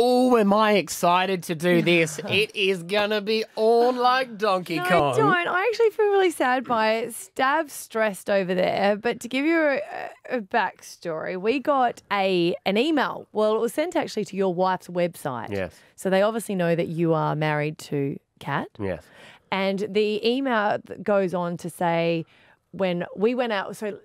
Oh, am I excited to do this? It is going to be on like Donkey Kong. Don't. I actually feel really sad by it. Stav's stressed over there. But to give you a backstory, we got an email. Well, it was sent actually to your wife's website. Yes. So they obviously know that you are married to Kat. Yes. And the email goes on to say when we went out, so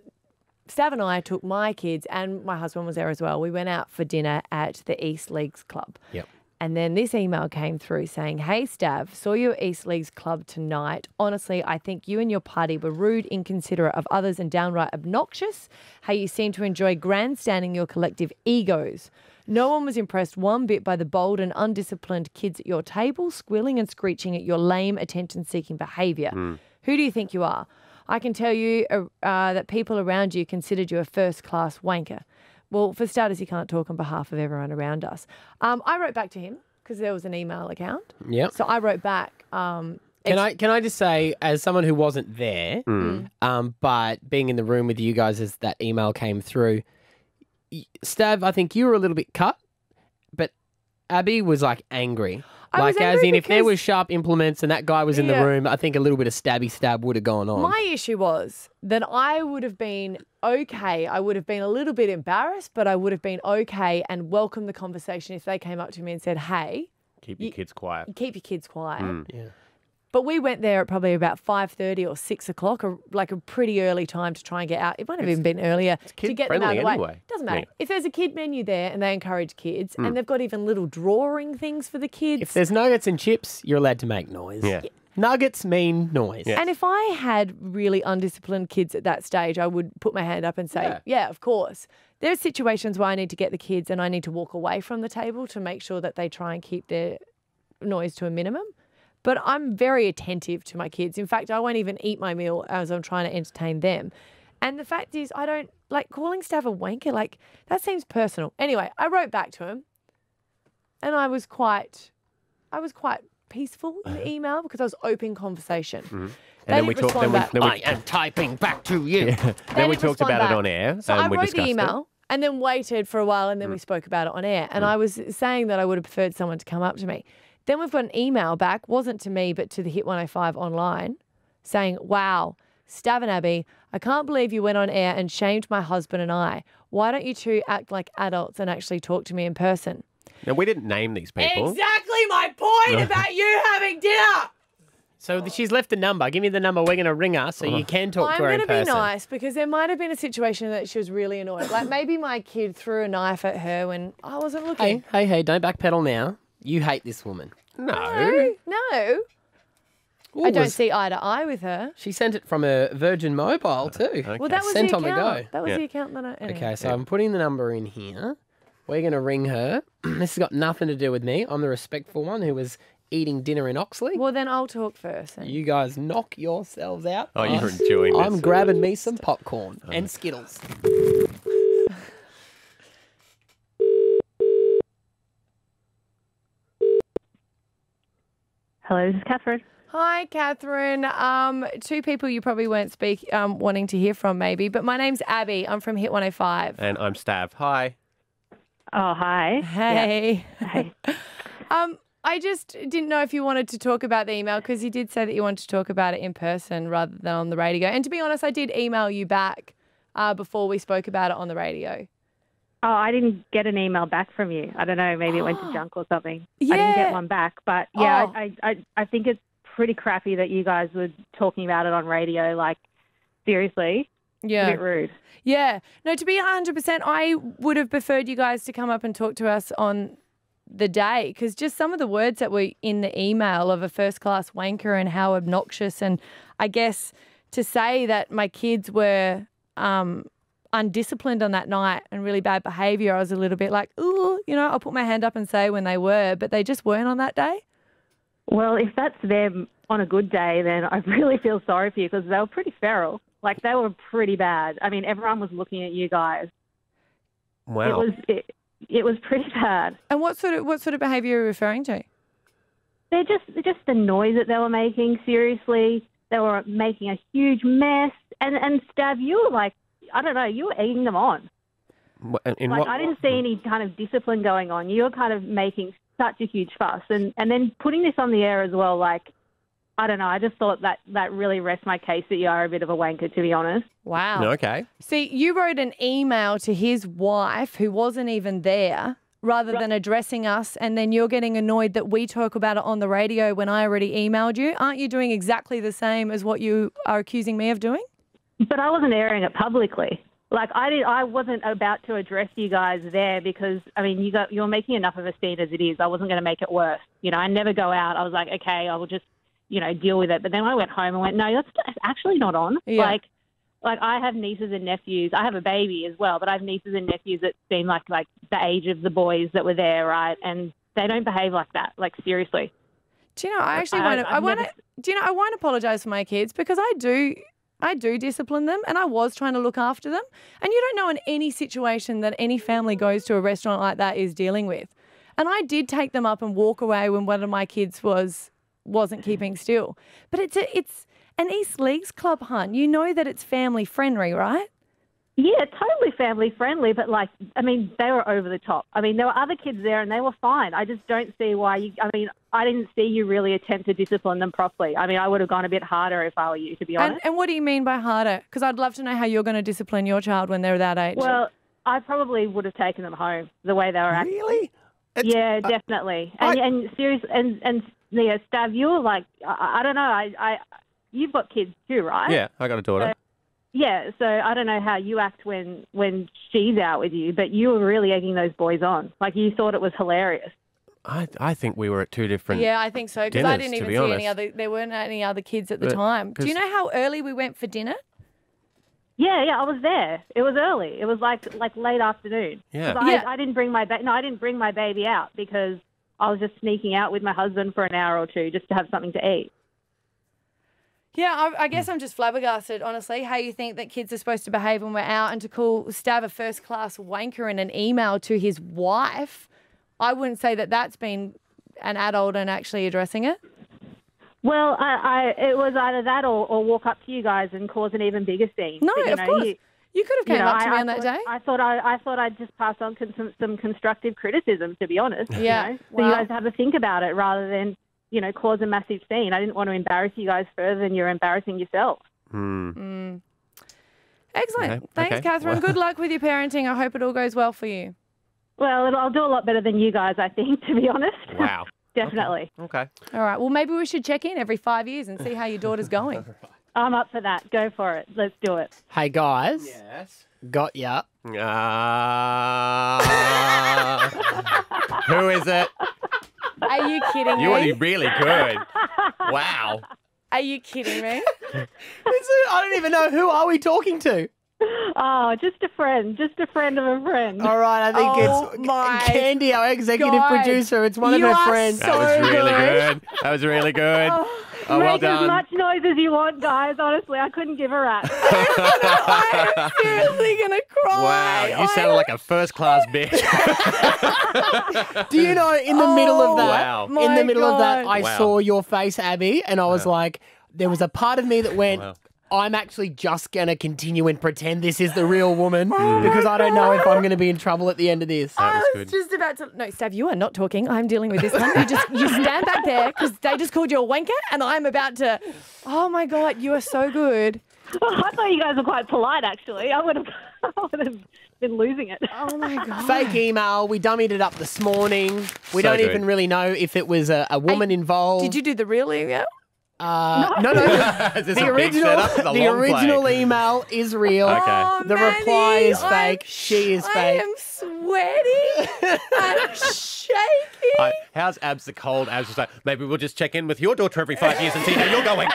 Stav and I took my kids and my husband was there as well. We went out for dinner at the East Leagues Club. Yep. And then this email came through saying, "Hey, Stav, saw you at East Leagues Club tonight. Honestly, I think you and your party were rude, inconsiderate of others and downright obnoxious. How you seem to enjoy grandstanding your collective egos. No one was impressed one bit by the bold and undisciplined kids at your table, squealing and screeching at your lame, attention-seeking behaviour. Who do you think you are? I can tell you that people around you considered you a first-class wanker." Well, for starters, he can't talk on behalf of everyone around us. I wrote back to him because there was an email account. Yep. So I wrote back. Can I just say, as someone who wasn't there, but being in the room with you guys as that email came through, Stav, I think you were a little bit cut, but Abby was like angry. Like, as in, if there was sharp implements and that guy was in the room, I think a little bit of stabby stab would have gone on. My issue was that I would have been okay. I would have been a little bit embarrassed, but I would have been okay and welcomed the conversation if they came up to me and said, "Hey, keep your kids quiet. Keep your kids quiet." Yeah. But we went there at probably about 5:30 or 6 o'clock, like a pretty early time to try and get out. It might have even been earlier to get them out of the way. Anyway. Doesn't matter. If there's a kid menu there and they encourage kids and they've got even little drawing things for the kids. If there's nuggets and chips, you're allowed to make noise. Yeah. Nuggets mean noise. And if I had really undisciplined kids at that stage, I would put my hand up and say, yeah, of course. There's situations where I need to get the kids and I need to walk away from the table to make sure that they try and keep their noise to a minimum. But I'm very attentive to my kids. In fact, I won't even eat my meal as I'm trying to entertain them. And the fact is, I don't like calling Stav a wanker. Like, that seems personal. Anyway, I wrote back to him and I was quite peaceful in the email because I was open conversation. And then we talked. I am typing back to you. Yeah. Then we talked about it on air. So I wrote the email and then waited for a while and then we spoke about it on air. And I was saying that I would have preferred someone to come up to me. Then we've got an email back, wasn't to me, but to the Hit105 online, saying, "Wow, Stav and Abby, I can't believe you went on air and shamed my husband and I. Why don't you two act like adults and actually talk to me in person?" Now, we didn't name these people. Exactly my point about you having dinner. So she's left the number. Give me the number. We're going to ring her so you can talk to her in person. I'm going to be nice because there might have been a situation that she was really annoyed. Like maybe my kid threw a knife at her when I wasn't looking. Hey, don't backpedal now. You hate this woman. No. I don't see eye to eye with her. She sent it from a Virgin Mobile too. Okay. Well, that was Sent the on account. the go. That was the account that I... Anyway. Okay, so I'm putting the number in here. We're going to ring her. This has got nothing to do with me. I'm the respectful one who was eating dinner in Oxley. Well, then I'll talk first. Then. You guys knock yourselves out. Oh, you're enjoying this. I'm grabbing me some popcorn and Skittles. Hello, this is Catherine. Hi, Catherine. Two people you probably weren't wanting to hear from maybe, but my name's Abby. I'm from Hit105. And I'm Stav. Hi. Oh, hi. Hey. Yeah. Hey. I just didn't know if you wanted to talk about the email because you did say that you wanted to talk about it in person rather than on the radio. And to be honest, I did email you back before we spoke about it on the radio. Oh, I didn't get an email back from you. I don't know, maybe it went to junk or something. Yeah. I didn't get one back. But, yeah, I think it's pretty crappy that you guys were talking about it on radio. Like, seriously, Yeah. a bit rude. Yeah. No, to be 100%, I would have preferred you guys to come up and talk to us on the day because just some of the words that were in the email of a first-class wanker and how obnoxious, and I guess to say that my kids were undisciplined on that night and really bad behaviour, I was a little bit like, ooh, I'll put my hand up and say when they were, but they just weren't on that day. Well, if that's them on a good day, then I really feel sorry for you because they were pretty feral. Like, they were pretty bad. I mean, everyone was looking at you guys. Wow. It was pretty bad. And what sort of behaviour are you referring to? They're just the noise that they were making. Seriously, they were making a huge mess. And Stav, you were like, I don't know, you were egging them on. In Like, what? I didn't see any kind of discipline going on. You were kind of making such a huge fuss. And then putting this on the air as well, like, I don't know, I just thought that really rests my case that you are a bit of a wanker, to be honest. Wow. Okay. See, you wrote an email to his wife who wasn't even there rather than addressing us, and then you're getting annoyed that we talk about it on the radio when I already emailed you. Aren't you doing exactly the same as what you are accusing me of doing? But I wasn't airing it publicly. Like, I wasn't about to address you guys there because, I mean, you're making enough of a scene as it is. I wasn't going to make it worse. You know, I never go out. I was like, okay, I will just, you know, deal with it. But then I went home and went, no, that's actually not on. Yeah. Like I have nieces and nephews. I have a baby as well, but I have nieces and nephews that seem like the age of the boys that were there, right? And they don't behave like that. Like, seriously. Do you know, I actually want to, do you know, I want to apologise for my kids because I do discipline them and I was trying to look after them. And you don't know in any situation that any family goes to a restaurant like that is dealing with. And I did take them up and walk away when one of my kids wasn't keeping still. But it's an East Leagues club, hun. You know that it's family friendly, right? Yeah, totally family friendly, but like, I mean, they were over the top. I mean, there were other kids there and they were fine. I just don't see why I didn't see you really attempt to discipline them properly. I mean, I would have gone a bit harder if I were you, to be honest. And what do you mean by harder? Because I'd love to know how you're going to discipline your child when they're that age. Well, I probably would have taken them home the way they were acting. Really? Yeah, definitely. And serious and yeah, Stav, you were like, I don't know, you've got kids too, right? Yeah, I got a daughter. Yeah, so I don't know how you act when she's out with you, but you were really egging those boys on. Like, you thought it was hilarious. I think we were at two different. Yeah, I think so. Because I dinners, didn't to even be see honest. any other. There weren't any other kids at the time. Do you know how early we went for dinner? Yeah, I was there. It was early. It was like late afternoon. Yeah. 'Cause I didn't bring my I didn't bring my baby out because I was just sneaking out with my husband for an hour or two just to have something to eat. Yeah, I guess I'm just flabbergasted, honestly, how you think that kids are supposed to behave when we're out, and to call Stav a first-class wanker in an email to his wife. I wouldn't say that that's been an adult and actually addressing it. Well, it was either that or walk up to you guys and cause an even bigger scene. No, But, of course. You could have come up to me on that day. I thought I'd just pass on some constructive criticism, to be honest. Yeah. You know? So you guys have a think about it rather than, you know, cause a massive scene. I didn't want to embarrass you guys further than you're embarrassing yourself. Excellent. Okay, Thanks, okay. Catherine. Good luck with your parenting. I hope it all goes well for you. Well, I'll do a lot better than you guys, I think, to be honest. Wow. Definitely. Okay. All right. Well, maybe we should check in every 5 years and see how your daughter's going. I'm up for that. Go for it. Let's do it. Hey, guys. Yes. Got ya. Who is it? Are you kidding You me? are really good. Wow. Are you kidding me? I don't even know. Who are we talking to? Oh, just a friend of a friend. All right, I think Oh it's my Candy, our executive God. producer. It's one of You her are friends. so That was really good. good. That was really good. Oh, well Make as done. much noise as you want, guys. Honestly, I couldn't give a rat. I'm seriously going to cry. Wow, you sounded like a first-class bitch. Do you know, in the middle of that, Wow. in My the middle of that, God. I Wow. saw your face, Abby, and I was like, there was a part of me that went, Wow. I'm actually just going to continue and pretend this is the real woman because I don't know if I'm going to be in trouble at the end of this. That I was was good. just about to. No, Stav, you are not talking. I'm dealing with this one. You stand back there because they just called you a wanker, and I'm about to. Oh my God, you are so good. I thought you guys were quite polite, actually. I would have been losing it. Oh my God. Fake email. We dummied it up this morning. We So don't good. even really know if it was a woman involved. Did you do the real email? No. Is this The a big setup? It's a the long original play. email is real. Okay. Oh, The reply Manny, is fake. She is I fake. am sweating. I'm shaking. How's Abs the cold? Abs was like, maybe we'll just check in with your daughter every 5 years and see how you're going.